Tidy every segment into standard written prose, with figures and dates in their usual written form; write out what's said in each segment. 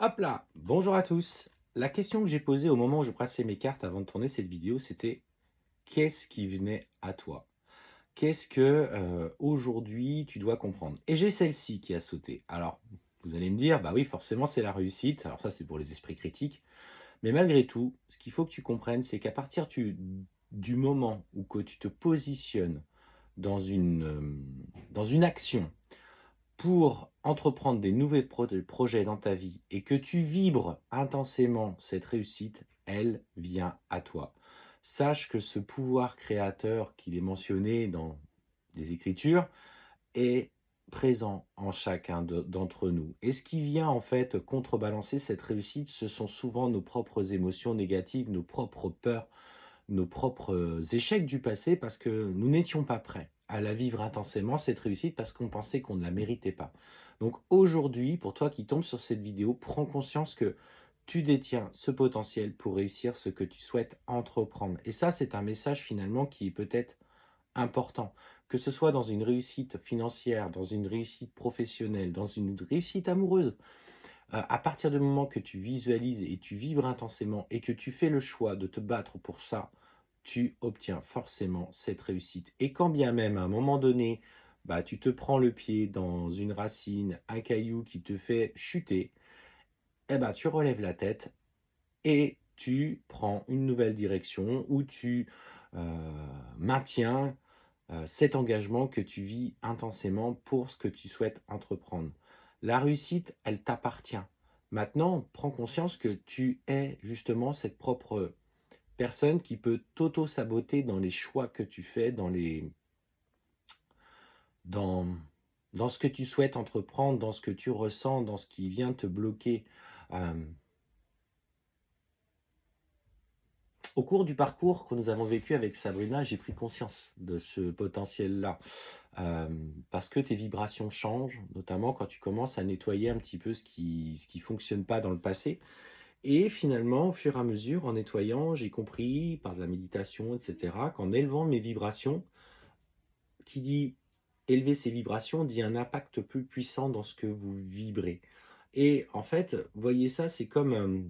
Hop là! Bonjour à tous. La question que j'ai posée au moment où je brassais mes cartes avant de tourner cette vidéo, c'était: qu'est-ce qui venait à toi? Qu'est-ce que, aujourd'hui tu dois comprendre? Et j'ai celle-ci qui a sauté. Alors, vous allez me dire: «Bah oui, forcément, c'est la réussite». Alors ça, c'est pour les esprits critiques. Mais malgré tout, ce qu'il faut que tu comprennes, c'est qu'à partir du moment où que tu te positionnes dans dans une action pour entreprendre des nouveaux projets dans ta vie et que tu vibres intensément cette réussite, elle vient à toi. Sache que ce pouvoir créateur qu'il est mentionné dans les Écritures est présent en chacun d'entre nous. Et ce qui vient en fait contrebalancer cette réussite, ce sont souvent nos propres émotions négatives, nos propres peurs, nos propres échecs du passé parce que nous n'étions pas prêts à la vivre intensément, cette réussite, parce qu'on pensait qu'on ne la méritait pas. Donc aujourd'hui, pour toi qui tombes sur cette vidéo, prends conscience que tu détiens ce potentiel pour réussir ce que tu souhaites entreprendre. Et ça, c'est un message finalement qui est peut-être important, que ce soit dans une réussite financière, dans une réussite professionnelle, dans une réussite amoureuse. À partir du moment que tu visualises et tu vibres intensément et que tu fais le choix de te battre pour ça, tu obtiens forcément cette réussite. Et quand bien même, à un moment donné, bah, tu te prends le pied dans une racine, un caillou qui te fait chuter, eh ben, tu relèves la tête et tu prends une nouvelle direction où tu maintiens cet engagement que tu vis intensément pour ce que tu souhaites entreprendre. La réussite, elle t'appartient. Maintenant, prends conscience que tu es justement cette propre personne qui peut t'auto-saboter dans les choix que tu fais, dans, dans ce que tu souhaites entreprendre, dans ce que tu ressens, dans ce qui vient te bloquer. Euh, Au cours du parcours que nous avons vécu avec Sabrina, j'ai pris conscience de ce potentiel-là. Parce que tes vibrations changent, notamment quand tu commences à nettoyer un petit peu ce qui fonctionne pas dans le passé. Et finalement, au fur et à mesure, en nettoyant, j'ai compris par de la méditation, etc., qu'en élevant mes vibrations, qui dit élever ses vibrations, dit un impact plus puissant dans ce que vous vibrez. Et en fait, voyez ça, c'est comme,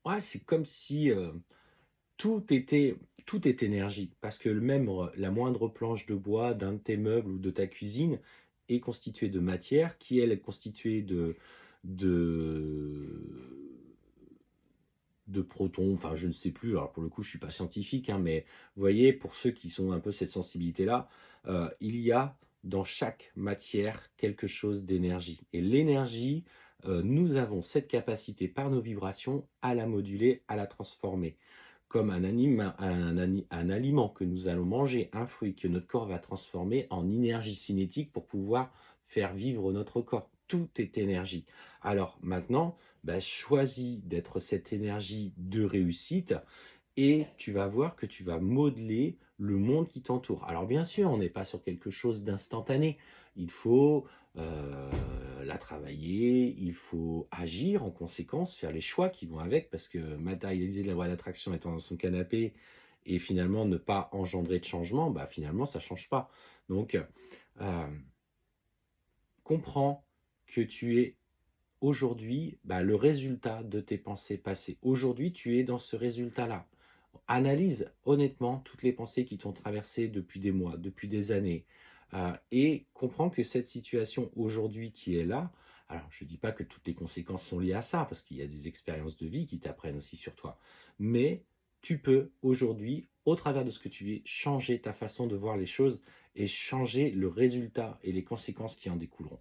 ouais, c'est comme si tout était, tout est énergie. Parce que même la moindre planche de bois d'un de tes meubles ou de ta cuisine est constituée de matière qui, elle, est constituée de, de protons, enfin je ne sais plus, alors pour le coup je ne suis pas scientifique, hein, mais vous voyez, pour ceux qui sont un peu cette sensibilité-là, il y a dans chaque matière quelque chose d'énergie. Et l'énergie, nous avons cette capacité par nos vibrations à la moduler, à la transformer. Comme un aliment que nous allons manger, un fruit que notre corps va transformer en énergie cinétique pour pouvoir faire vivre notre corps. Tout est énergie. Alors maintenant, bah, choisis d'être cette énergie de réussite et tu vas voir que tu vas modeler le monde qui t'entoure. Alors bien sûr, on n'est pas sur quelque chose d'instantané. Il faut la travailler, il faut agir en conséquence, faire les choix qui vont avec, parce que matérialiser la loi d'attraction étant dans son canapé et finalement ne pas engendrer de changement, bah finalement ça ne change pas. Donc comprends que tu es aujourd'hui, bah, le résultat de tes pensées passées. Aujourd'hui, tu es dans ce résultat-là. Analyse honnêtement toutes les pensées qui t'ont traversé depuis des mois, depuis des années, et comprends que cette situation aujourd'hui qui est là, alors je ne dis pas que toutes les conséquences sont liées à ça, parce qu'il y a des expériences de vie qui t'apprennent aussi sur toi, mais tu peux aujourd'hui, au travers de ce que tu vis, changer ta façon de voir les choses et changer le résultat et les conséquences qui en découleront.